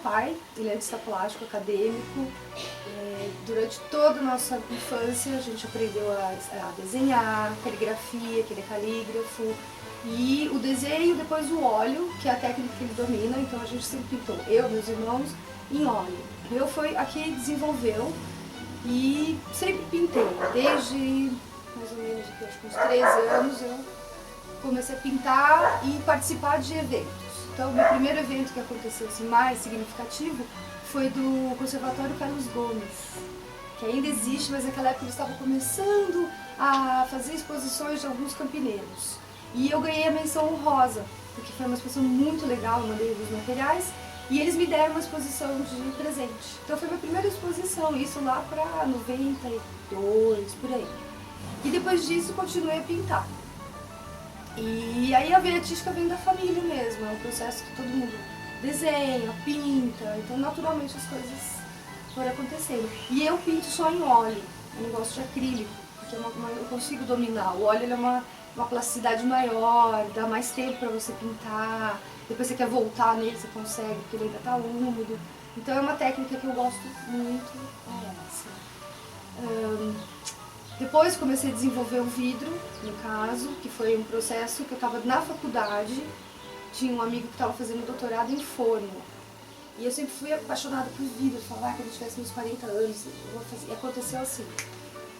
pai, ele é artista plástico, acadêmico. Durante toda a nossa infância a gente aprendeu a desenhar, caligrafia, que ele é calígrafo. E o desenho, depois o óleo, que é a técnica que ele domina, então a gente sempre pintou, eu e meus irmãos, em óleo. Eu foi a que desenvolveu e sempre pintei, desde mais ou menos acho que uns 13 anos eu comecei a pintar e participar de eventos. Então o meu primeiro evento que aconteceu assim, mais significativo foi do Conservatório Carlos Gomes, que ainda existe, mas naquela época eles estavam começando a fazer exposições de alguns campineiros. E eu ganhei a menção honrosa, porque foi uma exposição muito legal, eu mandei alguns materiais, e eles me deram uma exposição de presente. Então foi minha primeira exposição, isso lá para 92, por aí. E depois disso continuei a pintar. E aí a veia artística vem da família mesmo, é um processo que todo mundo desenha, pinta, então naturalmente as coisas foram acontecendo. E eu pinto só em óleo, eu não gosto de acrílico, porque eu consigo dominar. O óleo ele é uma plasticidade maior, dá mais tempo para você pintar, depois você quer voltar nele, você consegue, porque ele ainda está úmido. Então é uma técnica que eu gosto muito, é essa. Depois comecei a desenvolver o vidro, no caso, que foi um processo que eu estava na faculdade, tinha um amigo que estava fazendo doutorado em forno. E eu sempre fui apaixonada por vidro, falava quando eu tivesse uns 40 anos, eu vou fazer. E aconteceu assim.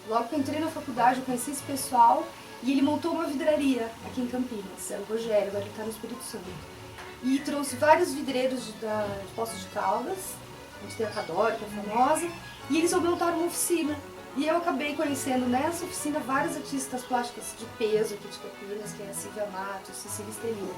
Logo que eu entrei na faculdade, eu conheci esse pessoal e ele montou uma vidraria aqui em Campinas, era o Rogério, agora ele está no Espírito Santo. E trouxe vários vidreiros de Poços de Caldas, onde tem a Cadore, que é famosa, e eles montaram uma oficina. E eu acabei conhecendo nessa oficina vários artistas plásticos de peso aqui de Campinas, que é a Silvia Matos, Cecília Estelina.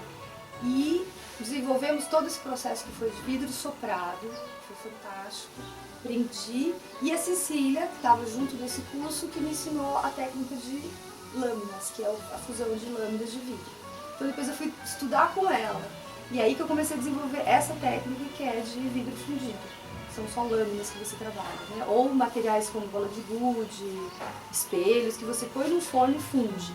E desenvolvemos todo esse processo que foi de vidro soprado, foi fantástico. Aprendi. E a Cecília, que estava junto desse curso, que me ensinou a técnica de lâminas, que é a fusão de lâminas de vidro. Então depois eu fui estudar com ela. E aí que eu comecei a desenvolver essa técnica que é de vidro fundido. São só lâminas que você trabalha, né? Ou materiais como bola de gude, espelhos, que você põe no forno e funde.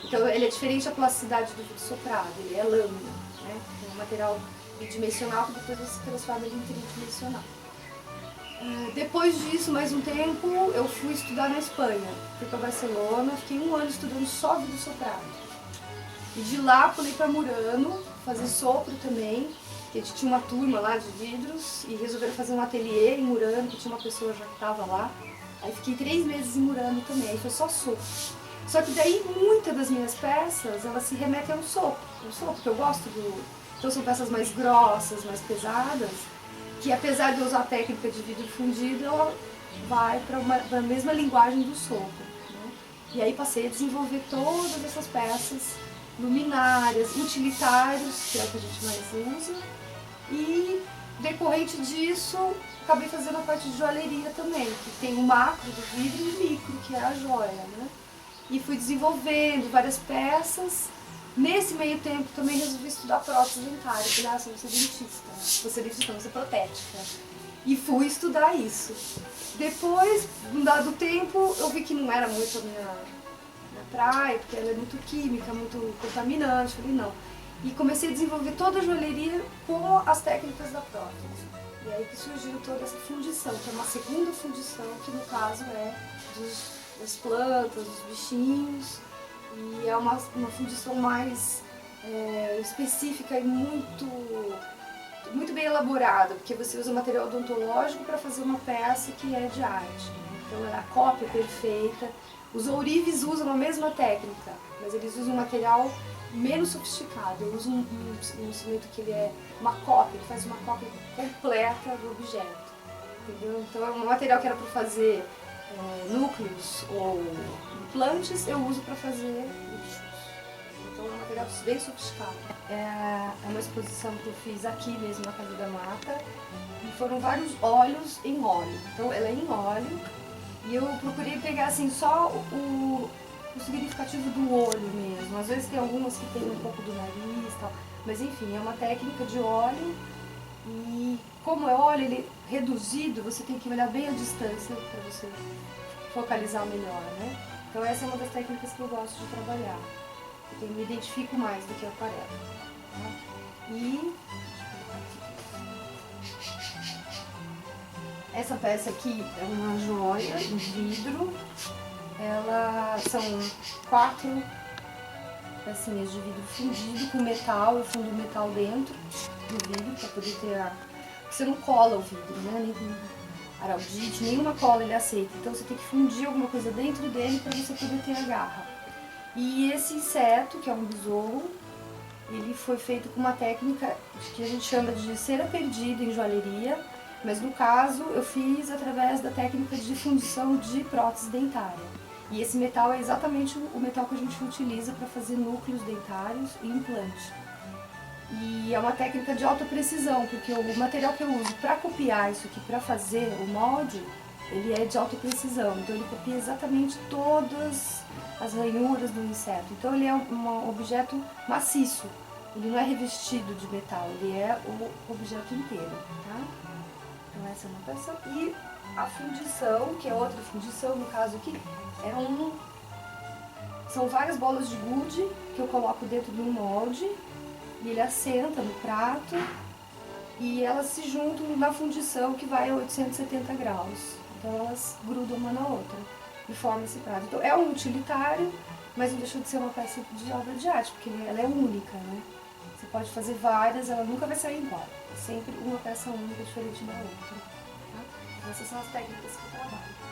Então ele é diferente da plasticidade do vidro soprado, ele é lâmina, né? É um material bidimensional que depois você transforma ele em tridimensional. Depois disso, mais um tempo, eu fui estudar na Espanha. Fui para Barcelona, fiquei 1 ano estudando só vidro soprado. E de lá pulei para Murano, fazer sopro também, que a gente tinha uma turma lá de vidros e resolveram fazer um ateliê em Murano, que tinha uma pessoa já que estava lá. Aí fiquei 3 meses em Murano também, aí foi só sopro. Só que daí muitas das minhas peças, elas se remetem ao sopro, porque eu gosto do... Então são peças mais grossas, mais pesadas, que apesar de eu usar a técnica de vidro fundido, ela vai para a mesma linguagem do sopro, né? E aí passei a desenvolver todas essas peças, luminárias, utilitários, que é o que a gente mais usa, e decorrente disso, acabei fazendo a parte de joalheria também, que tem o macro do vidro e o micro, que é a joia, né? E fui desenvolvendo várias peças. Nesse meio tempo também resolvi estudar prótese dentária, falei, eu vou ser dentista, vou ser dentista, vou ser protética. E fui estudar isso. Depois, num dado tempo, eu vi que não era muito a minha praia, porque ela é muito química, muito contaminante, falei não. E comecei a desenvolver toda a joalheria com as técnicas da prótese. E aí que surgiu toda essa fundição, que é uma segunda fundição, que no caso é das plantas, dos bichinhos. E é uma fundição mais específica e muito bem elaborada, porque você usa material odontológico para fazer uma peça que é de arte, né? Então é a cópia perfeita. Os ourives usam a mesma técnica, mas eles usam um material menos sofisticado. Eu uso um cimento que ele é uma cópia, ele faz uma cópia completa do objeto, entendeu? Então é um material que era para fazer núcleos ou implantes, eu uso para fazer lixos. Então é um material bem sofisticado. É uma exposição que eu fiz aqui mesmo na Casa da Mata e foram vários óleos em óleo. Então ela é em óleo e eu procurei pegar assim só o significativo do olho mesmo. Às vezes tem algumas que tem um pouco do nariz e tal, mas enfim, é uma técnica de óleo e como é óleo, ele reduzido, você tem que olhar bem a distância para você focalizar melhor, né? Então essa é uma das técnicas que eu gosto de trabalhar. Eu me identifico mais do que a aquarela, né? E Essa peça aqui é uma joia em vidro. São 4 pecinhas de vidro fundido com metal. Eu fundo o metal dentro do vidro para poder ter a... Porque você não cola o vidro, né? Nem com araldite, nenhuma cola ele aceita. Então você tem que fundir alguma coisa dentro dele para você poder ter a garra. E esse inseto, que é um besouro, ele foi feito com uma técnica que a gente chama de cera perdida em joalheria, mas no caso eu fiz através da técnica de fundição de prótese dentária. E esse metal é exatamente o metal que a gente utiliza para fazer núcleos dentários e implante. E é uma técnica de alta precisão, porque o material que eu uso para copiar isso aqui, para fazer o molde, ele é de alta precisão. Então ele copia exatamente todas as ranhuras do inseto. Então ele é um objeto maciço, ele não é revestido de metal, ele é o objeto inteiro, tá? Então essa é uma peça. E a fundição, que é outra fundição, no caso aqui, são várias bolas de gude que eu coloco dentro de um molde e ele assenta no prato e elas se juntam na fundição que vai a 870 graus. Então elas grudam uma na outra e formam esse prato. Então é um utilitário, mas não deixa de ser uma peça de obra de arte, porque ela é única, né? Você pode fazer várias, ela nunca vai sair igual. É sempre uma peça única diferente da outra. Tá? Essas são as técnicas que eu trabalho.